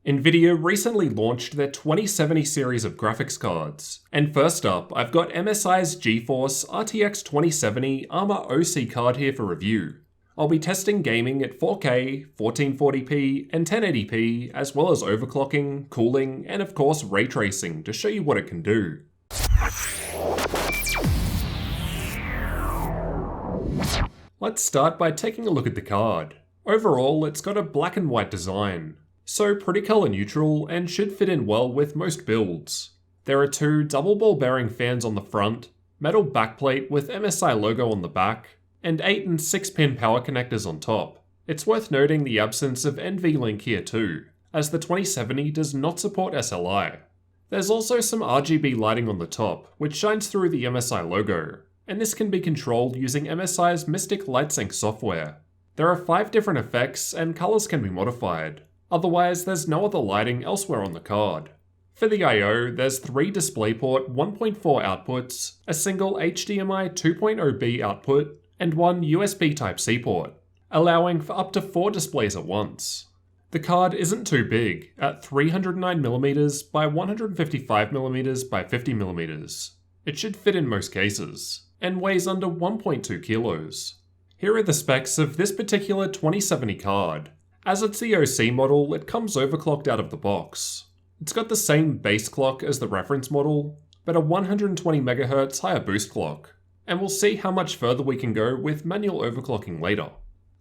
Nvidia recently launched their 2070 series of graphics cards, and first up, I've got MSI's GeForce RTX 2070 Armor OC card here for review. I'll be testing gaming at 4K, 1440p, and 1080p, as well as overclocking, cooling, and of course ray tracing to show you what it can do. Let's start by taking a look at the card. Overall, it's got a black and white design, so pretty color neutral and should fit in well with most builds. There are two double ball bearing fans on the front, metal backplate with MSI logo on the back, and 8 and 6 pin power connectors on top. It's worth noting the absence of NVLink here too, as the 2070 does not support SLI. There's also some RGB lighting on the top, which shines through the MSI logo, and this can be controlled using MSI's Mystic LightSync software. There are 5 different effects and colors can be modified. Otherwise, there's no other lighting elsewhere on the card. For the I/O, there's 3 DisplayPort 1.4 outputs, a single HDMI 2.0B output, and 1 USB Type-C port, allowing for up to 4 displays at once. The card isn't too big, at 309mm by 155mm by 50mm. It should fit in most cases, and weighs under 1.2 kilos. Here are the specs of this particular 2070 card. As it's the OC model, it comes overclocked out of the box. It's got the same base clock as the reference model, but a 120MHz higher boost clock, and we'll see how much further we can go with manual overclocking later.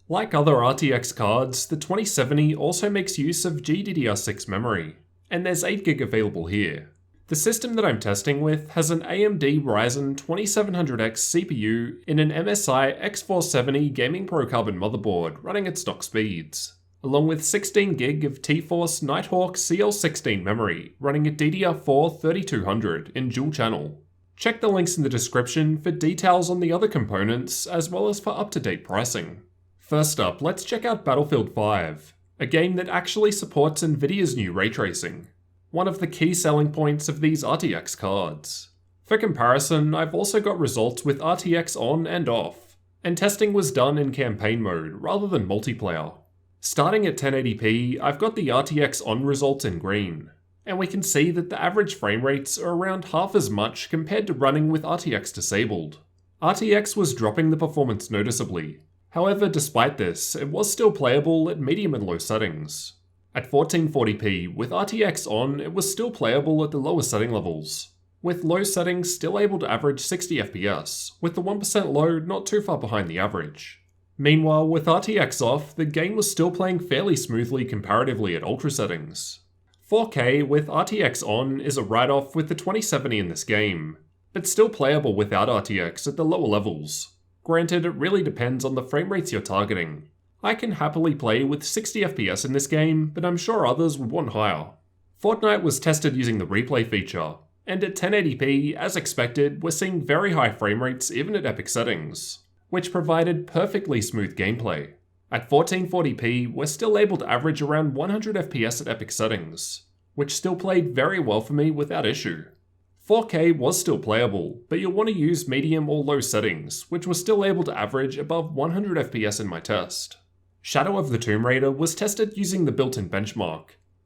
Like other RTX cards, the 2070 also makes use of GDDR6 memory, and there's 8GB available here. The system that I'm testing with has an AMD Ryzen 2700X CPU in an MSI X470 Gaming Pro Carbon motherboard running at stock speeds, along with 16GB of T-Force Nighthawk CL16 memory running at DDR4 3200 in dual channel. Check the links in the description for details on the other components as well as for up-to-date pricing. First up, let's check out Battlefield 5, a game that actually supports Nvidia's new ray tracing, one of the key selling points of these RTX cards. For comparison, I've also got results with RTX on and off, and testing was done in campaign mode rather than multiplayer. Starting at 1080p, I've got the RTX on results in green, and we can see that the average frame rates are around half as much compared to running with RTX disabled. RTX was dropping the performance noticeably. However, despite this, it was still playable at medium and low settings. At 1440p, with RTX on, it was still playable at the lower setting levels, with low settings still able to average 60fps, with the 1% low not too far behind the average. Meanwhile, with RTX off, the game was still playing fairly smoothly comparatively at ultra settings. 4K with RTX on is a write-off with the 2070 in this game, but still playable without RTX at the lower levels. Granted, it really depends on the frame rates you're targeting. I can happily play with 60fps in this game, but I'm sure others would want higher. Fortnite was tested using the replay feature, and at 1080p, as expected, we're seeing very high frame rates even at epic settings, which provided perfectly smooth gameplay. At 1440p, we're still able to average around 100fps at epic settings, which still played very well for me without issue. 4K was still playable, but you'll want to use medium or low settings, which was still able to average above 100fps in my test. Shadow of the Tomb Raider was tested using the built-in benchmark,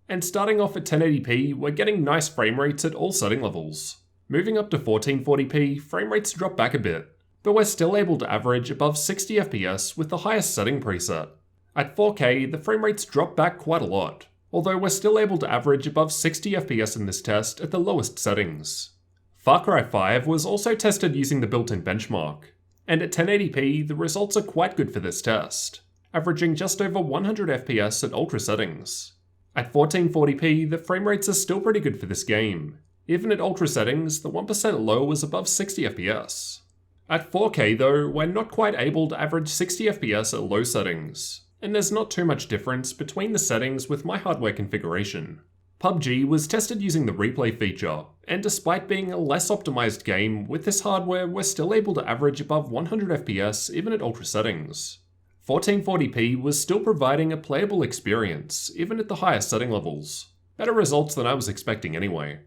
and starting off at 1080p, we're getting nice frame rates at all setting levels. Moving up to 1440p, frame rates drop back a bit, but we're still able to average above 60fps with the highest setting preset. At 4K, the frame rates drop back quite a lot, although we're still able to average above 60fps in this test at the lowest settings. Far Cry 5 was also tested using the built-in benchmark, and at 1080p, the results are quite good for this test, averaging just over 100fps at ultra settings. At 1440p, the frame rates are still pretty good for this game. Even at ultra settings, the 1% low was above 60fps. At 4K though, we're not quite able to average 60fps at low settings, and there's not too much difference between the settings with my hardware configuration. PUBG was tested using the replay feature, and despite being a less optimized game, with this hardware we're still able to average above 100fps even at ultra settings. 1440p was still providing a playable experience, even at the highest setting levels. Better results than I was expecting anyway.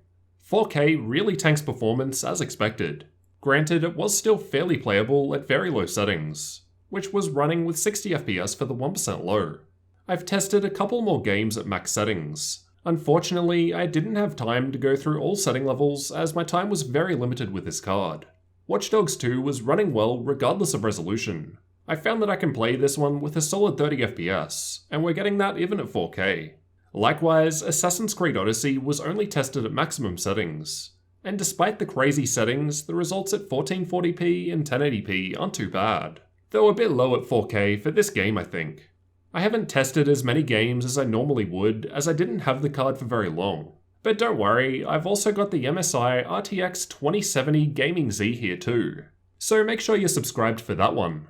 4K really tanks performance as expected. Granted, it was still fairly playable at very low settings, which was running with 60fps for the 1% low. I've tested a couple more games at max settings, Unfortunately, I didn't have time to go through all setting levels as my time was very limited with this card. Watch Dogs 2 was running well regardless of resolution. I found that I can play this one with a solid 30 FPS, and we're getting that even at 4K. Likewise, Assassin's Creed Odyssey was only tested at maximum settings, and despite the crazy settings, the results at 1440p and 1080p aren't too bad, though a bit low at 4K for this game I think. I haven't tested as many games as I normally would as I didn't have the card for very long. But don't worry, I've also got the MSI RTX 2070 Gaming Z here too, so make sure you're subscribed for that one.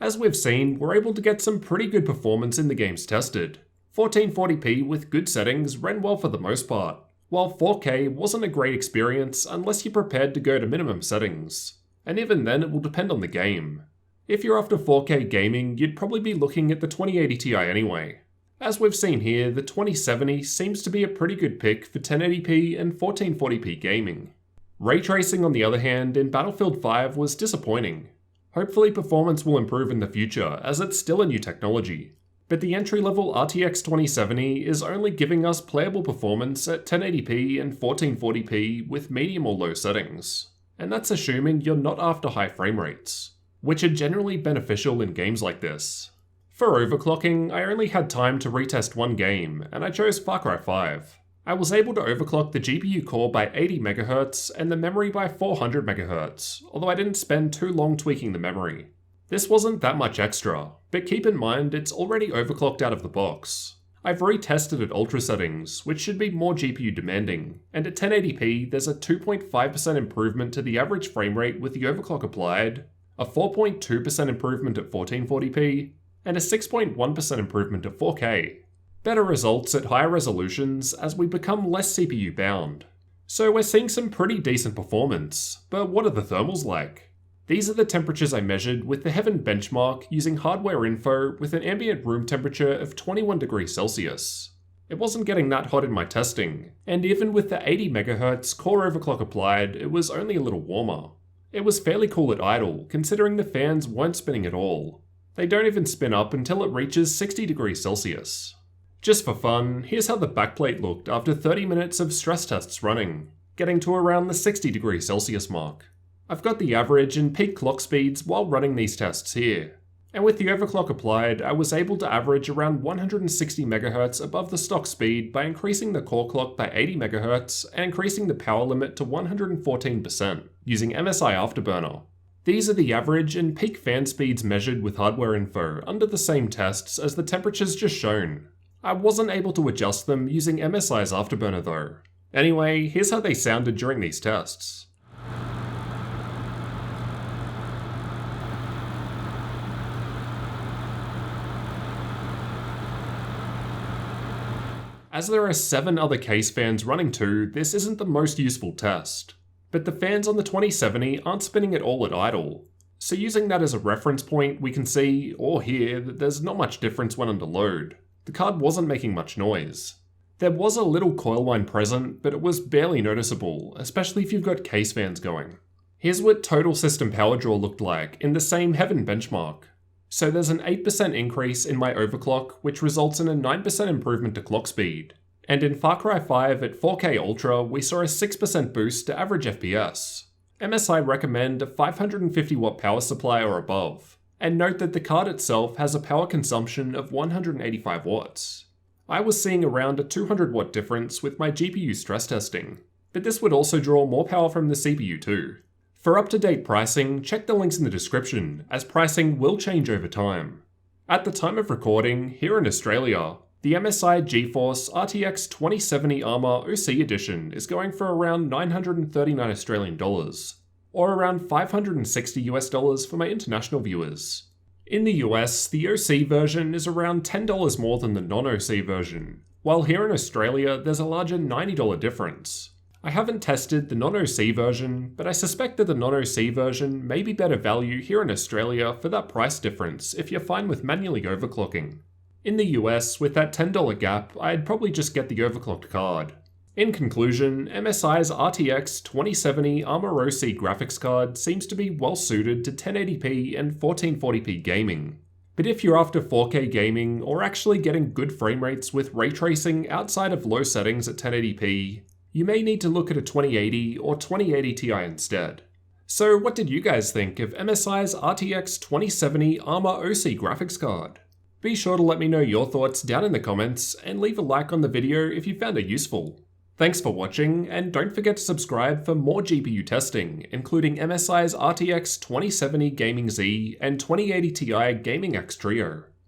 As we've seen, we're able to get some pretty good performance in the games tested. 1440p with good settings ran well for the most part, while 4K wasn't a great experience unless you're prepared to go to minimum settings, and even then it will depend on the game. If you're after 4K gaming, you'd probably be looking at the 2080 Ti anyway. As we've seen here, the 2070 seems to be a pretty good pick for 1080p and 1440p gaming. Ray tracing on the other hand in Battlefield 5 was disappointing. Hopefully performance will improve in the future as it's still a new technology, but the entry-level RTX 2070 is only giving us playable performance at 1080p and 1440p with medium or low settings, and that's assuming you're not after high frame rates, which are generally beneficial in games like this. For overclocking, I only had time to retest one game, and I chose Far Cry 5. I was able to overclock the GPU core by 80 MHz and the memory by 400 MHz, although I didn't spend too long tweaking the memory. This wasn't that much extra, but keep in mind it's already overclocked out of the box. I've retested at ultra settings, which should be more GPU demanding, and at 1080p there's a 2.5% improvement to the average frame rate with the overclock applied, a 4.2% improvement at 1440p, and a 6.1% improvement at 4K. Better results at higher resolutions as we become less CPU bound. So we're seeing some pretty decent performance, but what are the thermals like? These are the temperatures I measured with the Heaven benchmark using hardware info with an ambient room temperature of 21 degrees Celsius. It wasn't getting that hot in my testing, and even with the 80 MHz core overclock applied, it was only a little warmer. It was fairly cool at idle, considering the fans weren't spinning at all. They don't even spin up until it reaches 60 degrees Celsius. Just for fun, here's how the backplate looked after 30 minutes of stress tests running, getting to around the 60 degrees Celsius mark. I've got the average and peak clock speeds while running these tests here, and with the overclock applied, I was able to average around 160 MHz above the stock speed by increasing the core clock by 80 MHz and increasing the power limit to 114% using MSI Afterburner. These are the average and peak fan speeds measured with hardware info under the same tests as the temperatures just shown. I wasn't able to adjust them using MSI's Afterburner though. Anyway, here's how they sounded during these tests. As there are 7 other case fans running too, this isn't the most useful test. But the fans on the 2070 aren't spinning at all at idle. So using that as a reference point, we can see, or hear, that there's not much difference when under load. The card wasn't making much noise. There was a little coil whine present, but it was barely noticeable, especially if you've got case fans going. Here's what total system power draw looked like in the same Heaven benchmark. So there's an 8% increase in my overclock, which results in a 9% improvement to clock speed. And in Far Cry 5 at 4K Ultra, we saw a 6% boost to average FPS. MSI recommend a 550 watt power supply or above, and note that the card itself has a power consumption of 185 watts. I was seeing around a 200 watt difference with my GPU stress testing, but this would also draw more power from the CPU too. For up-to-date pricing, check the links in the description, as pricing will change over time. At the time of recording, here in Australia, the MSI GeForce RTX 2070 Armor OC Edition is going for around 939 Australian dollars, or around $560 US for my international viewers. In the US, the OC version is around $10 more than the non-OC version, while here in Australia there's a larger $90 difference. I haven't tested the non-OC version, but I suspect that the non-OC version may be better value here in Australia for that price difference if you're fine with manually overclocking. In the US, with that $10 gap, I'd probably just get the overclocked card. In conclusion, MSI's RTX 2070 Armor OC graphics card seems to be well suited to 1080p and 1440p gaming. But if you're after 4K gaming or actually getting good frame rates with ray tracing outside of low settings at 1080p, you may need to look at a 2080 or 2080 Ti instead. So what did you guys think of MSI's RTX 2070 Armor OC graphics card? Be sure to let me know your thoughts down in the comments and leave a like on the video if you found it useful. Thanks for watching, and don't forget to subscribe for more GPU testing, including MSI's RTX 2070 Gaming Z and 2080 Ti Gaming X Trio.